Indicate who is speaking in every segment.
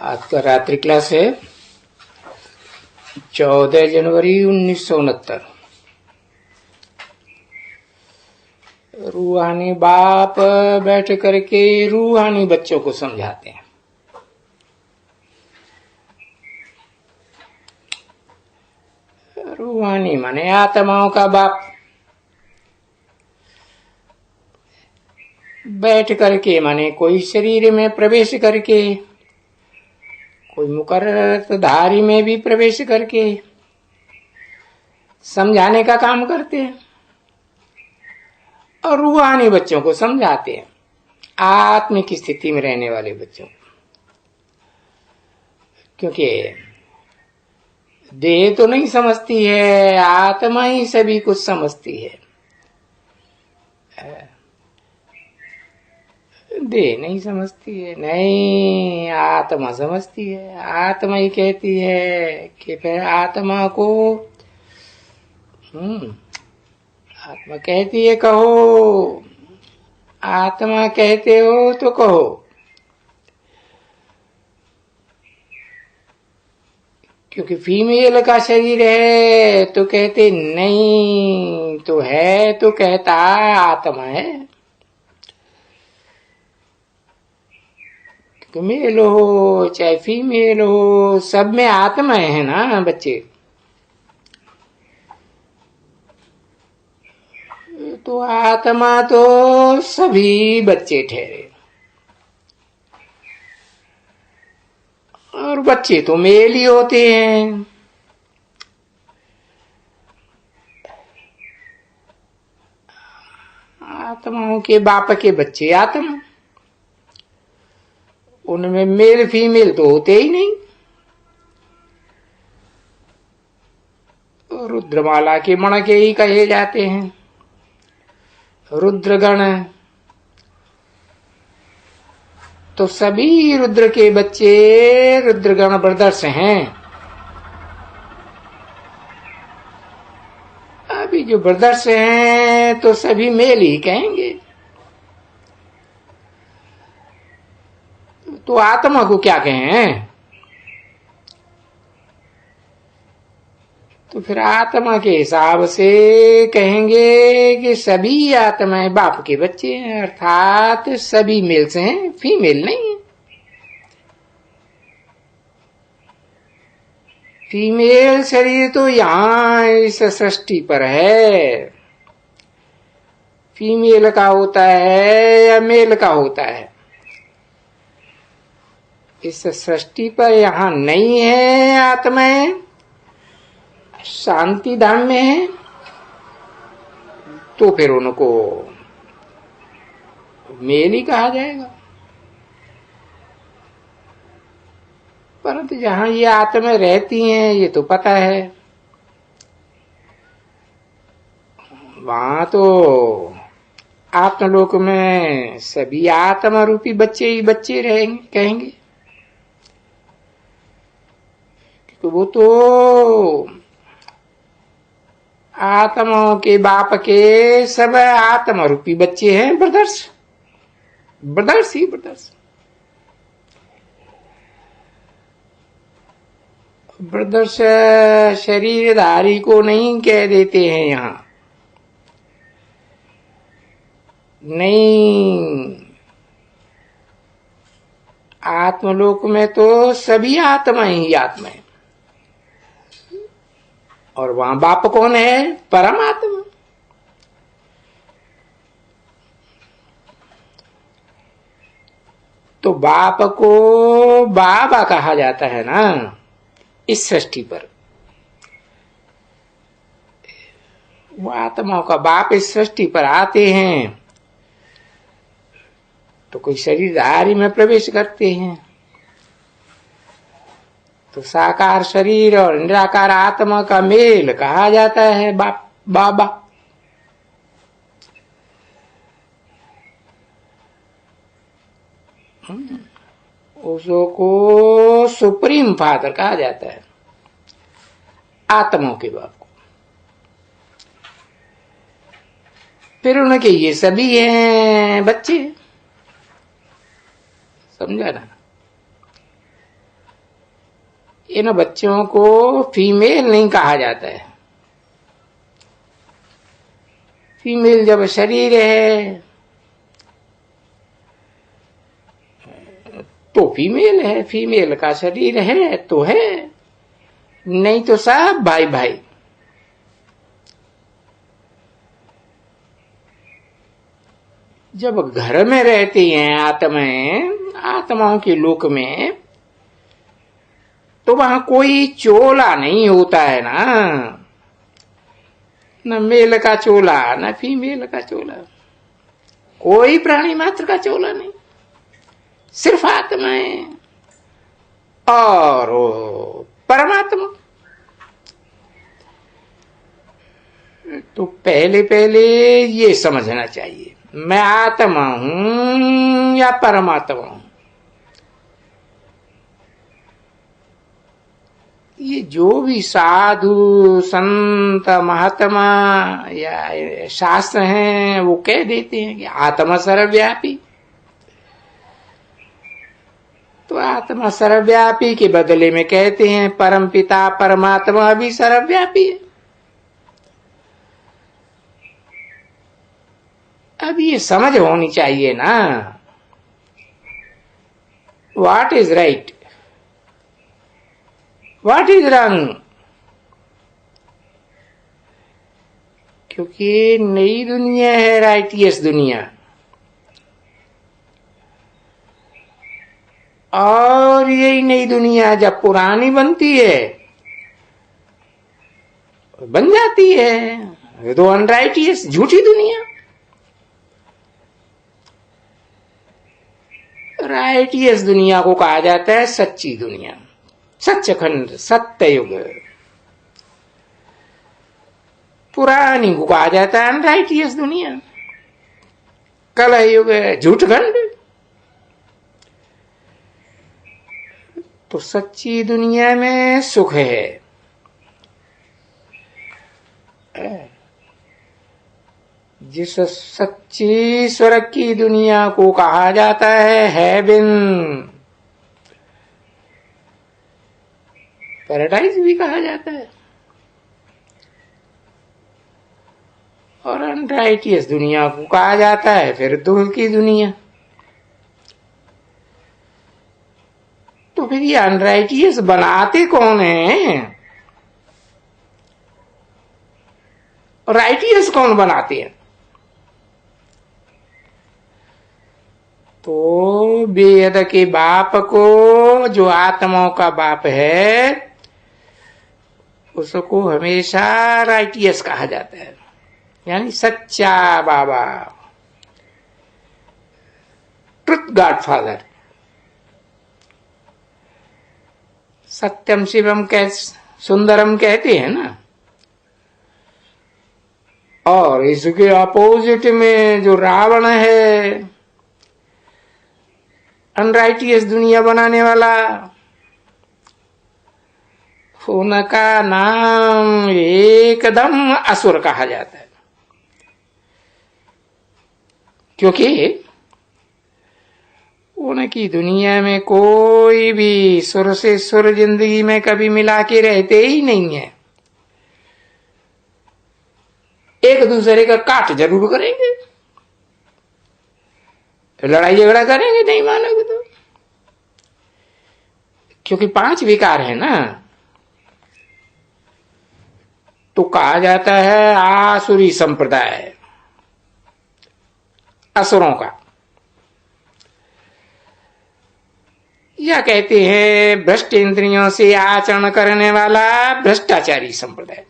Speaker 1: आज का रात्रि क्लास है 14 जनवरी 1969। रूहानी बाप बैठ करके रूहानी बच्चों को समझाते हैं। रूहानी माने आत्माओं का बाप बैठ करके माने कोई शरीर में प्रवेश करके, कोई मुकर्रर धारी में भी प्रवेश करके समझाने का काम करते हैं और रूहानी बच्चों को समझाते हैं, आत्मिक स्थिति में रहने वाले बच्चों को। क्योंकि देह तो नहीं समझती है, आत्मा ही सभी कुछ समझती है। देह नहीं समझती है, नहीं आत्मा समझती है। आत्मा ही कहती है कि फिर आत्मा को आत्मा कहती है कहो, आत्मा कहते हो तो कहो। क्योंकि फीमेल का शरीर है तो कहते नहीं, तो है तो कहता आत्मा है। मेल हो चाहे फीमेल हो, सब में आत्मा है ना बच्चे। तो आत्मा तो सभी बच्चे ठहरे और बच्चे तो मेल ही होते हैं। आत्माओं के बाप के बच्चे आत्मा, उनमें मेल फीमेल तो होते ही नहीं। रुद्रमाला के मणके ही कहे जाते हैं रुद्रगण, तो सभी रुद्र के बच्चे रुद्रगण ब्रदर्स हैं। अभी जो ब्रदर्स हैं तो सभी मेल ही कहेंगे। तो आत्मा को क्या कहें? तो फिर आत्मा के हिसाब से कहेंगे कि सभी आत्माएं बाप के बच्चे हैं, अर्थात सभी मेल से हैं, फीमेल नहीं है। फीमेल शरीर तो यहां इस सृष्टि पर है। फीमेल का होता है या मेल का होता है, इस सृष्टि पर यहां नहीं है। आत्माएं शांति धाम में है तो फिर उनको मेल ही कहा जाएगा। परंतु जहां ये आत्माएं रहती हैं ये तो पता है, वहां तो आत्मलोक में सभी आत्मा रूपी बच्चे ही बच्चे रहेंगे, कहेंगे। वो तो आत्माओं के बाप के सब आत्मा रूपी बच्चे हैं, ब्रदर्स, ब्रदर्स ही ब्रदर्स। ब्रदर्स शरीरधारी को नहीं कह देते हैं यहां, नहीं। आत्मलोक में तो सभी आत्मा ही आत्मा है। और वहां बाप कौन है? परमात्मा। तो बाप को बाबा कहा जाता है ना इस सृष्टि पर। वो आत्माओं का बाप इस सृष्टि पर आते हैं तो कोई शरीरधारी में प्रवेश करते हैं, तो साकार शरीर और निराकार आत्मा का मेल कहा जाता है बाप, बाबा। उसको सुप्रीम फादर कहा जाता है, आत्माओं के बाप को। फिर उनके ये सभी हैं बच्चे, समझा ना। इन बच्चों को फीमेल नहीं कहा जाता है। फीमेल जब शरीर है तो फीमेल है, फीमेल का शरीर है तो है, नहीं तो सब भाई भाई। जब घर में रहती हैं आत्माओं के लोक में, तो वहां कोई चोला नहीं होता है ना, न मेल का चोला न फीमेल का चोला, कोई प्राणी मात्र का चोला नहीं, सिर्फ आत्माएं और परमात्मा। तो पहले पहले ये समझना चाहिए, मैं आत्मा हूं या परमात्मा हूं। ये जो भी साधु संत महात्मा या शास्त्र हैं वो कह देते हैं कि आत्मा सर्वव्यापी। तो आत्मा सर्वव्यापी के बदले में कहते हैं परम पिता परमात्मा भी सर्वव्यापी है। अब ये समझ होनी चाहिए ना, what is right, what is wrong. क्योंकि नई दुनिया है, राइटियस दुनिया, और यही नई दुनिया जब पुरानी बनती है बन जाती है तो अनराइटियस झूठी दुनिया। राइटियस दुनिया को कहा जाता है सच्ची दुनिया, सच्चखंड सत्य युग। पुरानी को कहा जाता है अनराइटियस दुनिया, कलह युग झूठखंड। तो सच्ची दुनिया में सुख है, जिस सच्ची स्वर्ग की दुनिया को कहा जाता है हेवन, पैराडाइज भी कहा जाता है। और अनराइटियस दुनिया को कहा जाता है फिर दुख की दुनिया। तो फिर ये अनराइटियस बनाते कौन है, राइटियस कौन बनाते हैं? तो बेहद के बाप को, जो आत्माओं का बाप है, उसको हमेशा राइटियस कहा जाता है, यानी सच्चा बाबा, ट्रुथ गॉडफादर। सत्यम शिवम सुंदरम कहते हैं ना। और इसके अपोजिट में जो रावण है, अनराइटियस दुनिया बनाने वाला, उनका नाम एकदम असुर कहा जाता है। क्योंकि उनकी दुनिया में कोई भी सुर से सुर जिंदगी में कभी मिला के रहते ही नहीं है। एक दूसरे का काट जरूर करेंगे, लड़ाई झगड़ा करेंगे, नहीं मानोगे तो। क्योंकि 5 विकार है ना, तो कहा जाता है आसुरी संप्रदाय, असुरों का, या कहते हैं भ्रष्ट इंद्रियों से आचरण करने वाला भ्रष्टाचारी संप्रदाय।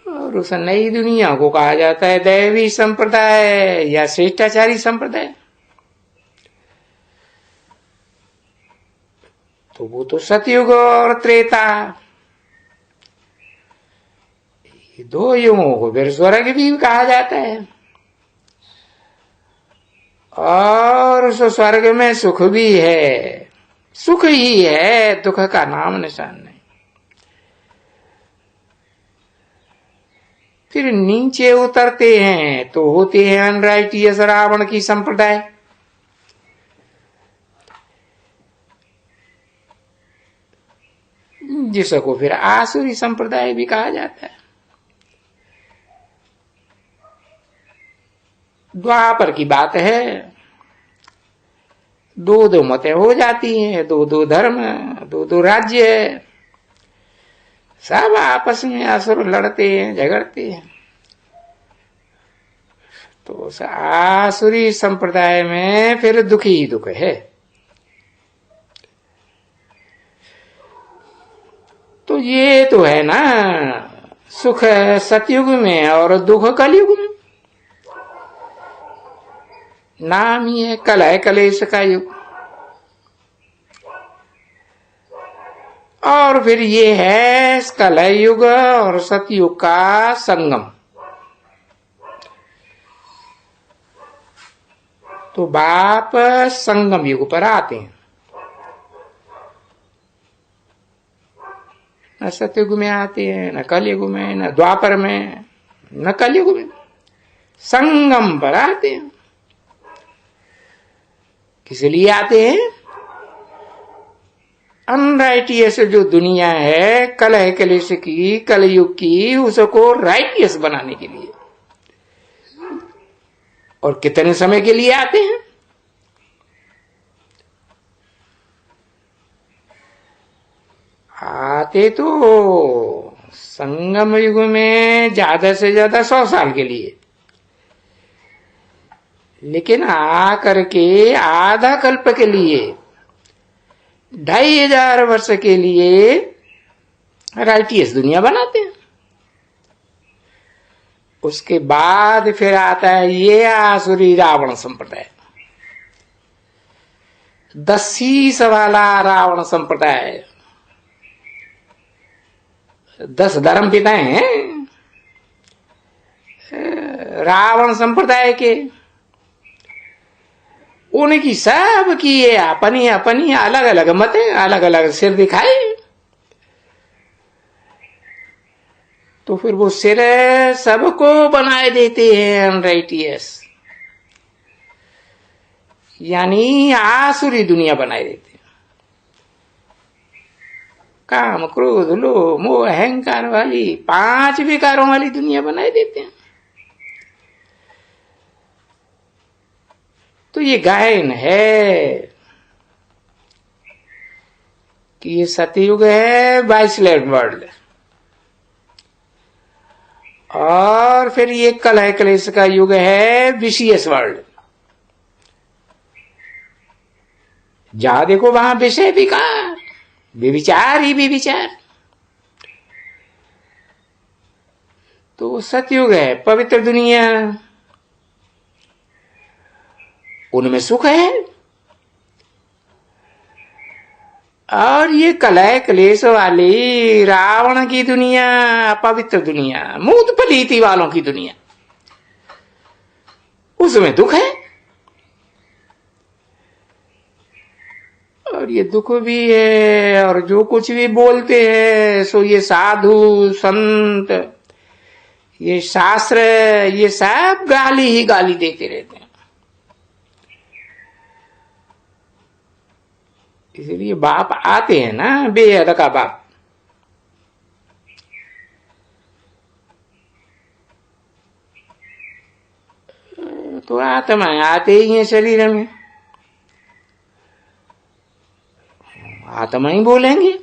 Speaker 1: और उस नई दुनिया को कहा जाता है दैवी संप्रदाय या श्रेष्ठाचारी संप्रदाय। तो वो तो सतयुग और त्रेता, ये 2 युगों को फिर स्वर्ग भी कहा जाता है। और उस स्वर्ग में सुख भी है, सुख ही है, दुख का नाम निशान नहीं। फिर नीचे उतरते हैं तो होते हैं अनराइटियस रावण की संप्रदाय। जिसको फिर आसुरी संप्रदाय भी कहा जाता है। द्वापर की बात है, दो दो मतें हो जाती हैं, दो दो धर्म, दो दो राज्य, सब आपस में असुर लड़ते हैं, झगड़ते हैं। तो आसुरी संप्रदाय में फिर दुख ही दुख है। तो ये तो है ना, सुख सतयुग में और दुख कलयुग में। नाम ही है कलह कलेश का युग। और फिर ये है कलह युग और सतयुग का संगम। तो बाप संगम युग पर आते हैं, न सतयुग में आते हैं, न कलयुग में, न द्वापर में, न कलयुग में, संगम पर आते हैं। किस लिए आते हैं? अनराइटियस जो दुनिया है कलह कलेश की, कलयुग की, उसको राइटियस बनाने के लिए। और कितने समय के लिए आते हैं? आते तो संगम युग में ज्यादा से ज्यादा 100 साल के लिए, लेकिन आकर के आधा कल्प के लिए, 2500 वर्ष के लिए राइटियस दुनिया बनाते हैं। उसके बाद फिर आता है ये आसुरी रावण संप्रदाय, 10 वाला रावण संप्रदाय। 10 धर्म पिता हैं रावण संप्रदाय के। उनकी सब की ये अपनी अपनी अलग अलग मतें, अलग अलग सिर दिखाए। तो फिर वो सिर सबको बनाए देते हैं अनराइटियस, यानी आसुरी दुनिया बनाए देते हैं। काम क्रोध लोभ मोह अहंकार वाली 5 विकारों वाली दुनिया बनाए देते हैं। तो ये गायन है कि ये सतयुग है, वाइसलैंड वर्ल्ड, और फिर ये कलह कलेश का युग है, विशियस वर्ल्ड। जहां देखो वहां विषय विकार, विचार ही विचार। तो सतयुग है पवित्र दुनिया, उनमें सुख है। और ये कलह क्लेश वाली रावण की दुनिया, अपवित्र दुनिया, मूत पलीति वालों की दुनिया, उसमें दुख है। और ये दुख भी है, और जो कुछ भी बोलते हैं सो ये साधु संत, ये शास्त्र, ये सब गाली ही गाली देते रहते हैं। इसलिए बाप आते हैं ना, बेहद का बाप। तो आत्माएं आते ही हैं शरीर में, आत्मा ही बोलेंगे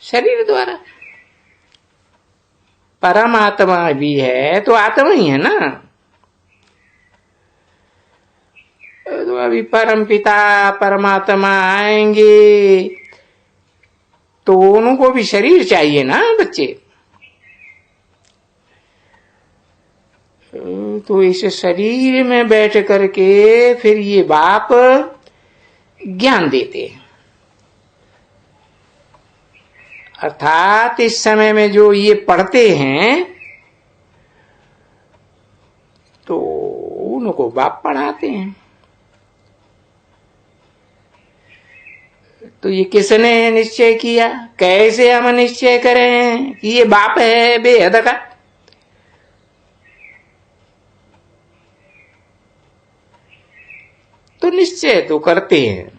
Speaker 1: शरीर द्वारा। परमात्मा भी है तो आत्मा ही है ना। तो अभी परम पिता परमात्मा आएंगे तो उनको भी शरीर चाहिए ना बच्चे। तो इस शरीर में बैठ करके फिर ये बाप ज्ञान देते हैं। अर्थात इस समय में जो ये पढ़ते हैं तो उनको बाप पढ़ाते हैं। तो ये किसने निश्चय किया, कैसे हम निश्चय करें कि ये बाप है बेहद का? तो निश्चय तो करते हैं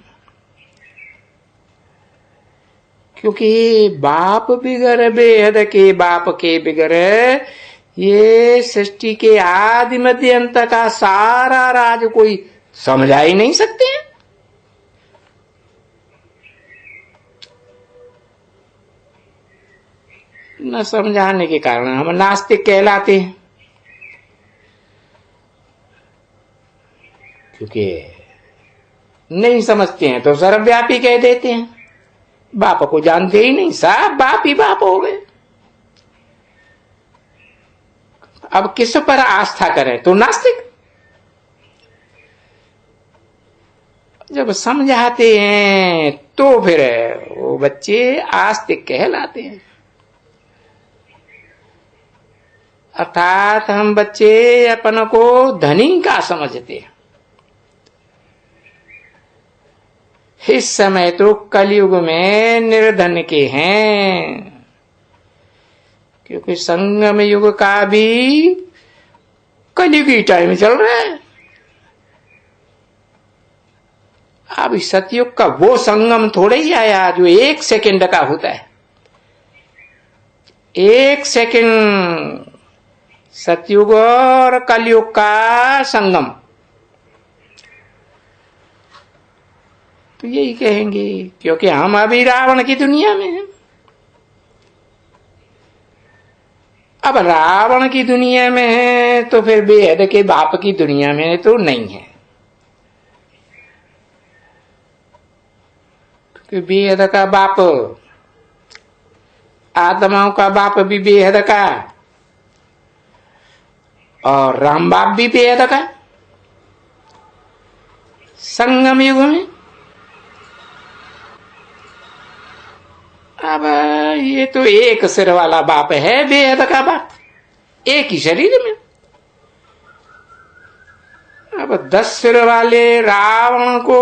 Speaker 1: क्योंकि बाप बिगर बेहद के बाप के बिगर ये सृष्टि के आदि मध्य अंत का सारा राज कोई समझा ही नहीं सकते हैं। न समझाने के कारण हम नास्तिक कहलाते हैं, क्योंकि नहीं समझते हैं तो सर्वव्यापी कह देते हैं। बाप को जानते ही नहीं, सब बाप ही बाप हो गए। अब किस पर आस्था करें? तो नास्तिक। जब समझाते हैं तो फिर वो बच्चे आस्तिक कहलाते हैं। अर्थात हम बच्चे अपन को धनी का समझते हैं। इस समय तो कलयुग में निर्धन के हैं, क्योंकि संगम युग का भी कलयुगी टाइम चल रहा है। अब सतयुग का वो संगम थोड़े ही आया जो 1 सेकंड का होता है। 1 सेकंड सतयुग और कलयुग का संगम। तो यही कहेंगे, क्योंकि हम अभी रावण की दुनिया में हैं। अब रावण की दुनिया में है तो फिर बेहद के बाप की दुनिया में तो नहीं है, क्योंकि बेहद का बाप, आत्माओं का बाप भी बेहद का, और राम बाप भी बेहद का। संगम युग में अब ये तो एक सिर वाला बाप है, बेहद का बाप, एक ही शरीर में। अब 10 सिर वाले रावण को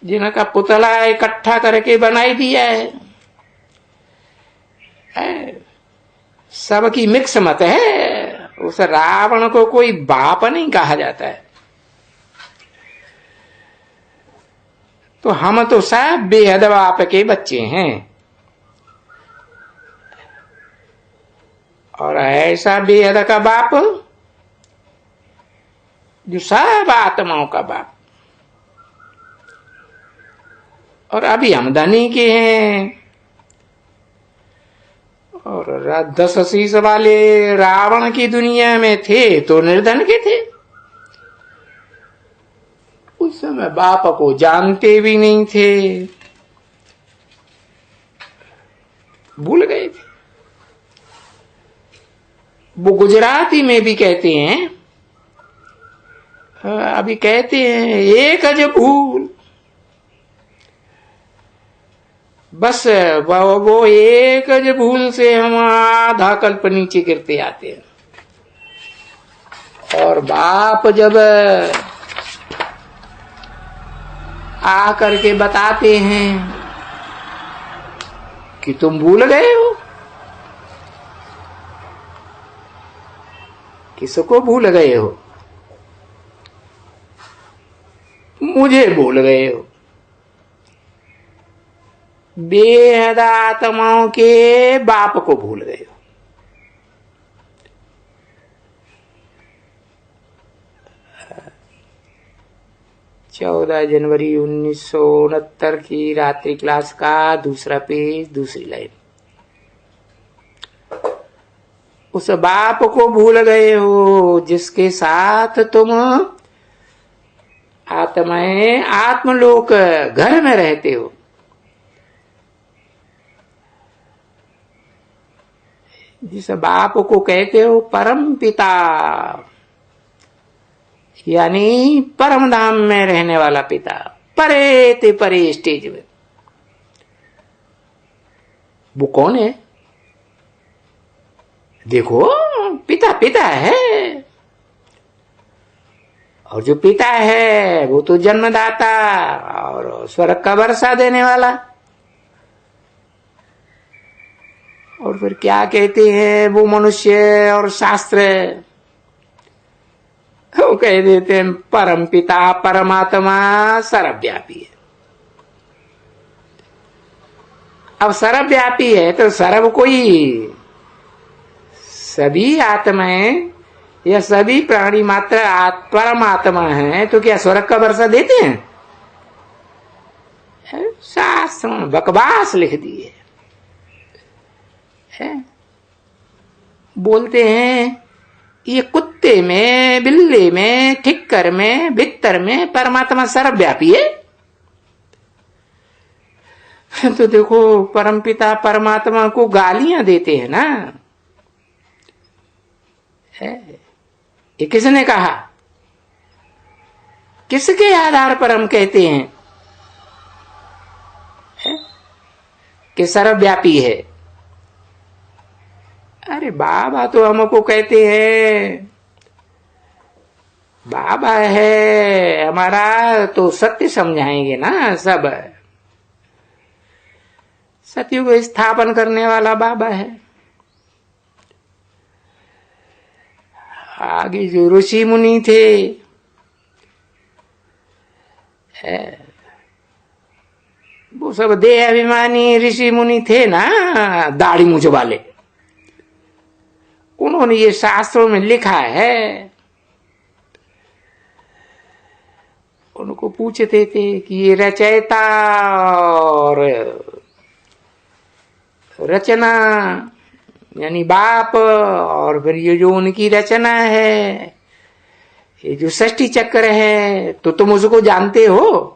Speaker 1: जिनका पुतला इकट्ठा करके बनाई दिया है, सबकी मिक्स मत है। उस रावण को कोई बाप नहीं कहा जाता है। तो हम तो सब बेहद बाप के बच्चे हैं, और ऐसा बेहद का बाप जो सब आत्माओं का बाप। और अभी हम धनी के हैं, और 10 शीश वाले रावण की दुनिया में थे तो निर्धन के थे। उस समय बाप को जानते भी नहीं थे, भूल गए थे। वो गुजराती में भी कहते हैं, अभी कहते हैं, एक अज भूल, बस वो एक अज भूल से हम आधा कल्प नीचे गिरते आते हैं। और बाप जब आ करके बताते हैं कि तुम भूल गए हो। किसको भूल गए हो? मुझे भूल गए हो। बेहद आत्माओं के बाप को भूल गए हो। 14 जनवरी 1969 की रात्रि क्लास का दूसरा पेज, दूसरी लाइन। उस बाप को भूल गए हो जिसके साथ तुम आत्माएं आत्मलोक घर में रहते हो। जिस बाप को कहते हो परम पिता, यानी परम धाम में रहने वाला पिता, परे ते परे स्टेज में। वो कौन है? देखो, पिता पिता है, और जो पिता है वो तो जन्मदाता और स्वर्ग का वर्षा देने वाला। और फिर क्या कहते हैं वो मनुष्य और शास्त्र? वो कह देते हैं परम पिता परमात्मा सर्वव्यापी है। अब सर्वव्यापी है तो सर्व कोई सभी आत्माएं या सभी प्राणी मात्र परमात्मा है, तो क्या स्वर्ग का वर्षा देते हैं? शास्त्र में बकवास लिख दिए है। बोलते हैं ये कुत्ते में, बिल्ली में, ठिक्कर में, बित्तर में परमात्मा सर्वव्यापी है। तो देखो परमपिता परमात्मा को गालियां देते हैं ना, है। ये किसने कहा? किसके आधार पर हम कहते हैं है? कि सर्वव्यापी है? अरे बाबा तो हमको कहते हैं, बाबा है हमारा तो सत्य समझाएंगे ना। सब सत्य को स्थापन करने वाला बाबा है। आगे जो ऋषि मुनि थे वो सब देह अभिमानी ऋषि मुनि थे ना, दाढ़ी मूंछ वाले। उन्होंने ये शास्त्रों में लिखा है। उनको पूछते थे कि ये रचयिता और रचना यानी बाप, और फिर ये जो उनकी रचना है, ये जो षष्ठी चक्र है, तो तुम उसको जानते हो?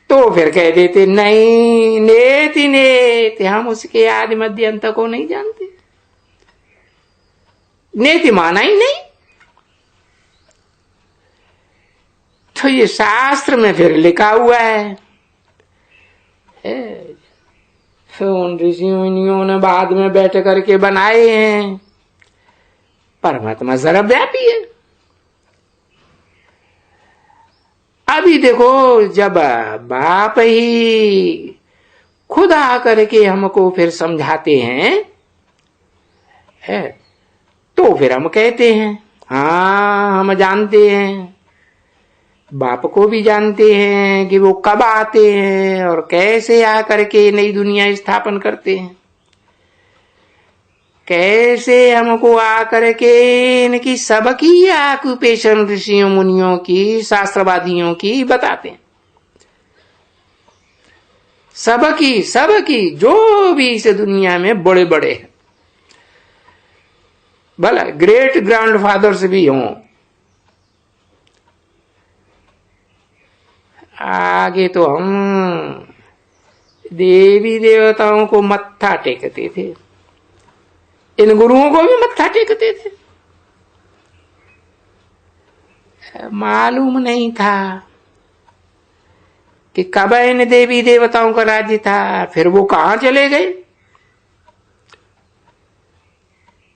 Speaker 1: तो फिर कह देते नहीं, नेति नेति, हम उसके आदि मध्य अंत को नहीं जानते। नेति माना ही नहीं। तो ये शास्त्र में फिर लिखा हुआ है। उन ऋषि मुनियों ने बाद में बैठ करके बनाए हैं। परमात्मा सर्वव्यापी है। अभी देखो जब बाप ही खुद आकर के हमको फिर समझाते हैं है, तो फिर हम कहते हैं हाँ हम जानते हैं। बाप को भी जानते हैं कि वो कब आते हैं और कैसे आकर के नई दुनिया स्थापन करते हैं, कैसे हमको आकर के इनकी सबकी ऑक्यूपेशन ऋषियों मुनियों की, शास्त्रवादियों की बताते हैं। सबकी जो भी इस दुनिया में बड़े बड़े हैं, भला ग्रेट ग्रैंडफादर्स भी हों, आगे तो हम देवी देवताओं को मत्था टेकते थे, इन गुरुओं को भी मत्था टेकते थे। मालूम नहीं था कि कब इन देवी देवताओं का राज्य था, फिर वो कहां चले गए।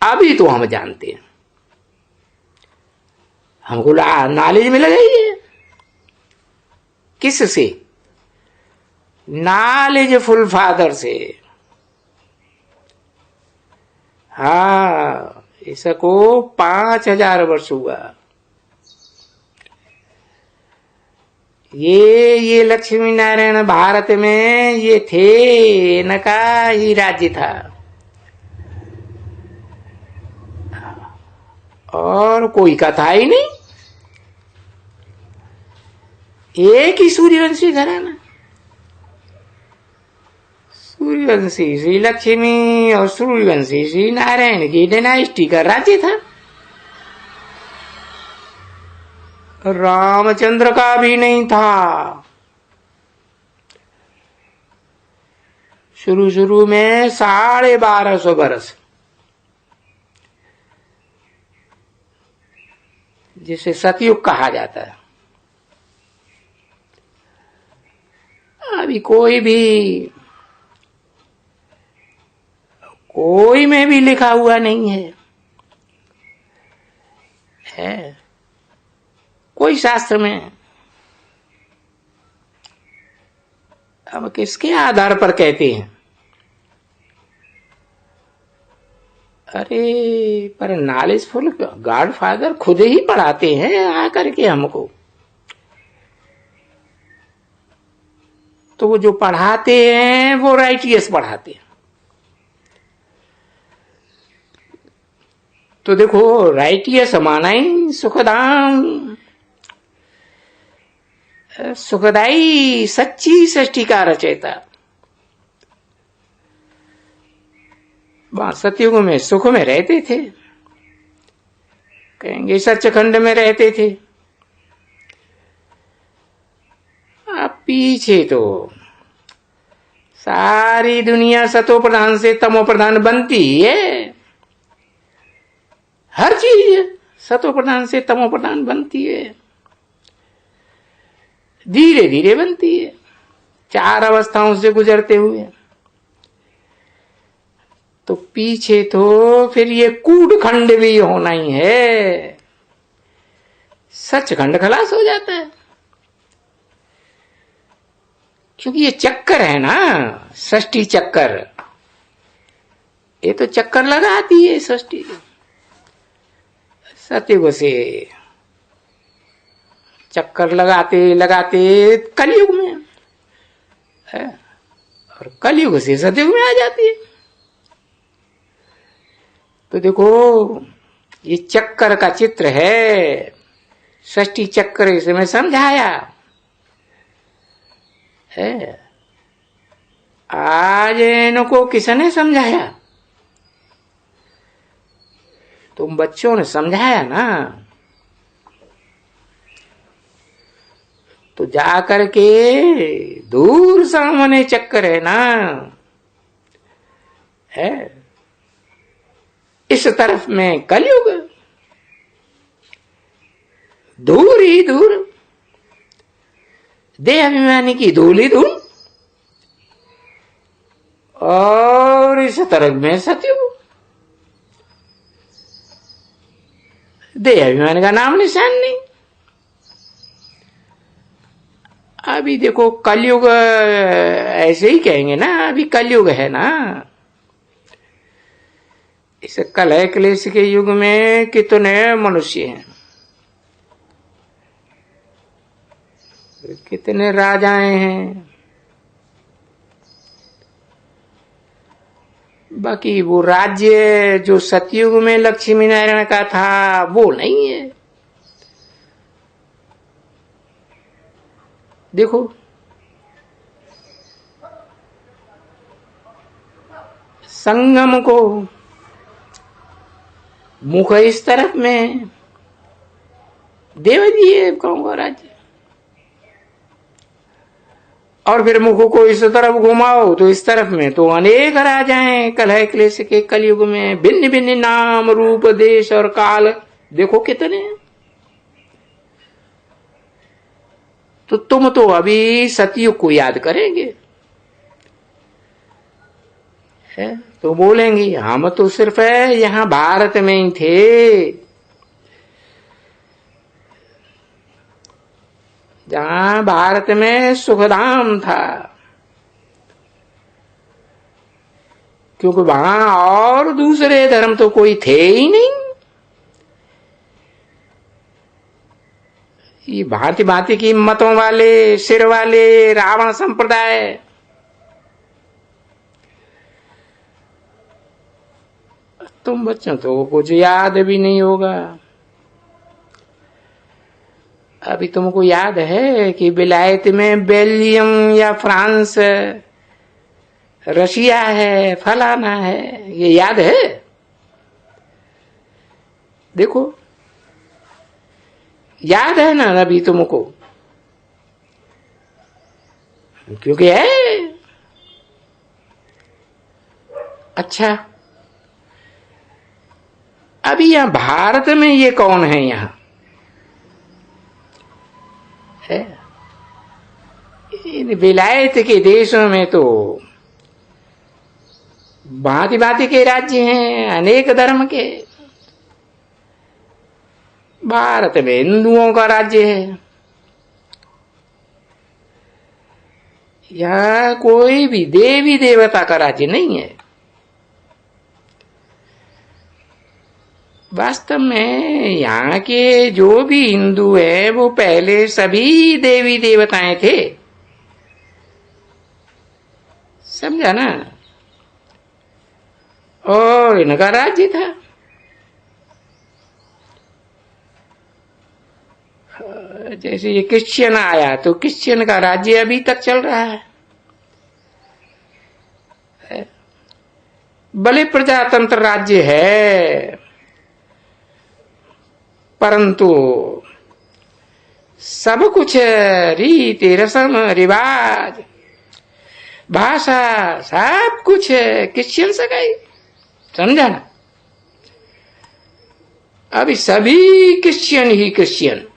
Speaker 1: अभी तो हम जानते हैं, हमको नॉलेज मिल गई है। किससे? नॉलेजफुल फादर से। हाँ, इसको 5000 वर्ष हुआ। ये लक्ष्मी नारायण भारत में ये थे, इनका ही राज्य था। और कोई कथा ही नहीं। एक ही सूर्यवंशी घराना, सूर्यवंशी श्री लक्ष्मी और सूर्यवंशी श्री नारायण की डायनेस्टी का राज्य था। रामचंद्र का भी नहीं था। शुरू में 1250 बरस, जिसे सतयुग कहा जाता है। अभी कोई में भी लिखा हुआ नहीं है कोई शास्त्र में। अब किसके आधार पर कहते हैं? अरे पर नॉलेजफुल गॉड फादर खुद ही पढ़ाते हैं आकर के हमको। तो वो जो पढ़ाते हैं वो राइटियस पढ़ाते हैं। तो देखो राइटियस माना ही सुखदाम, सुखदाई सच्ची सृष्टि का रचयिता। वहां सतयुग में सुख में रहते थे, कहेंगे सचखंड में रहते थे। अब पीछे तो सारी दुनिया सतो प्रधान से तमो प्रधान बनती है। हर चीज सतो प्रधान से तमो प्रधान बनती है, धीरे धीरे बनती है, 4 अवस्थाओं से गुजरते हुए। तो पीछे तो फिर ये कूटखंड भी होना ही है, सचखंड खलास हो जाता है। क्योंकि ये चक्कर है ना, सृष्टि चक्कर, ये तो चक्कर लगाती है सृष्टि। सतयुग से चक्कर लगाते लगाते कलयुग में है, और कलयुग से सतयुग में आ जाती है। तो देखो ये चक्कर का चित्र है, सृष्टि चक्र इसमें समझाया है। आज इनको किसने समझाया? तुम बच्चों ने समझाया ना। तो जाकर के दूर सामने चक्कर है ना, है इस तरफ में कलयुग, दूर ही दूर देह अभिमानी की धूल ही धूल, और इस तरफ में सतयुग, देह अभिमान का नाम निशान नहीं। अभी देखो कलयुग ऐसे ही कहेंगे ना, अभी कलयुग है ना। इस कलह क्लेश के युग में कितने मनुष्य हैं, कितने राजाएं हैं। बाकी वो राज्य जो सतयुग में लक्ष्मी नारायण का था वो नहीं है। देखो संगम को मुख इस तरफ में देवदेव कहूंगा राज्य, और फिर मुख को इस तरफ घुमाओ तो इस तरफ में तो अनेक राजाएं कलह क्लेश के कलयुग में, भिन्न भिन्न नाम रूप देश और काल देखो कितने। तो तुम तो अभी सतयुग को याद करेंगे, है तो बोलेंगे हम तो सिर्फ है यहां भारत में ही थे, जहां भारत में सुखधाम था, क्योंकि वहां और दूसरे धर्म तो कोई थे ही नहीं। ये भांति भांति की मतों वाले, सिर वाले, रावण संप्रदाय, तुम बच्चों तो कुछ याद भी नहीं होगा। अभी तुमको याद है कि विलायत में बेल्जियम या फ्रांस, रशिया है, फलाना है, ये याद है? देखो याद है ना अभी तुमको, क्योंकि है। अच्छा अभी यहां भारत में ये कौन है? यहां है इन विलायत के देशों में तो भांति भांति के राज्य हैं, अनेक धर्म के। भारत में हिंदुओं का राज्य है, यहां कोई भी देवी देवता का राज्य नहीं है। वास्तव में यहाँ के जो भी हिंदू है वो पहले सभी देवी देवताएं थे, समझा ना। और इनका राज्य था। जैसे ये क्रिश्चियन आया तो क्रिश्चियन का राज्य अभी तक चल रहा है। भले प्रजातंत्र राज्य है, परंतु सब कुछ रीति रस्म रिवाज भाषा सब कुछ क्रिश्चियन से गई, समझा ना। अभी सभी क्रिश्चियन ही क्रिश्चियन,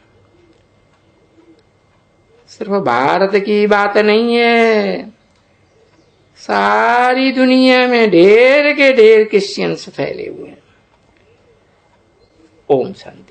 Speaker 1: सिर्फ भारत की बात नहीं है, सारी दुनिया में ढेर के ढेर क्रिश्चियंस फैले हुए हैं। ओम शांति।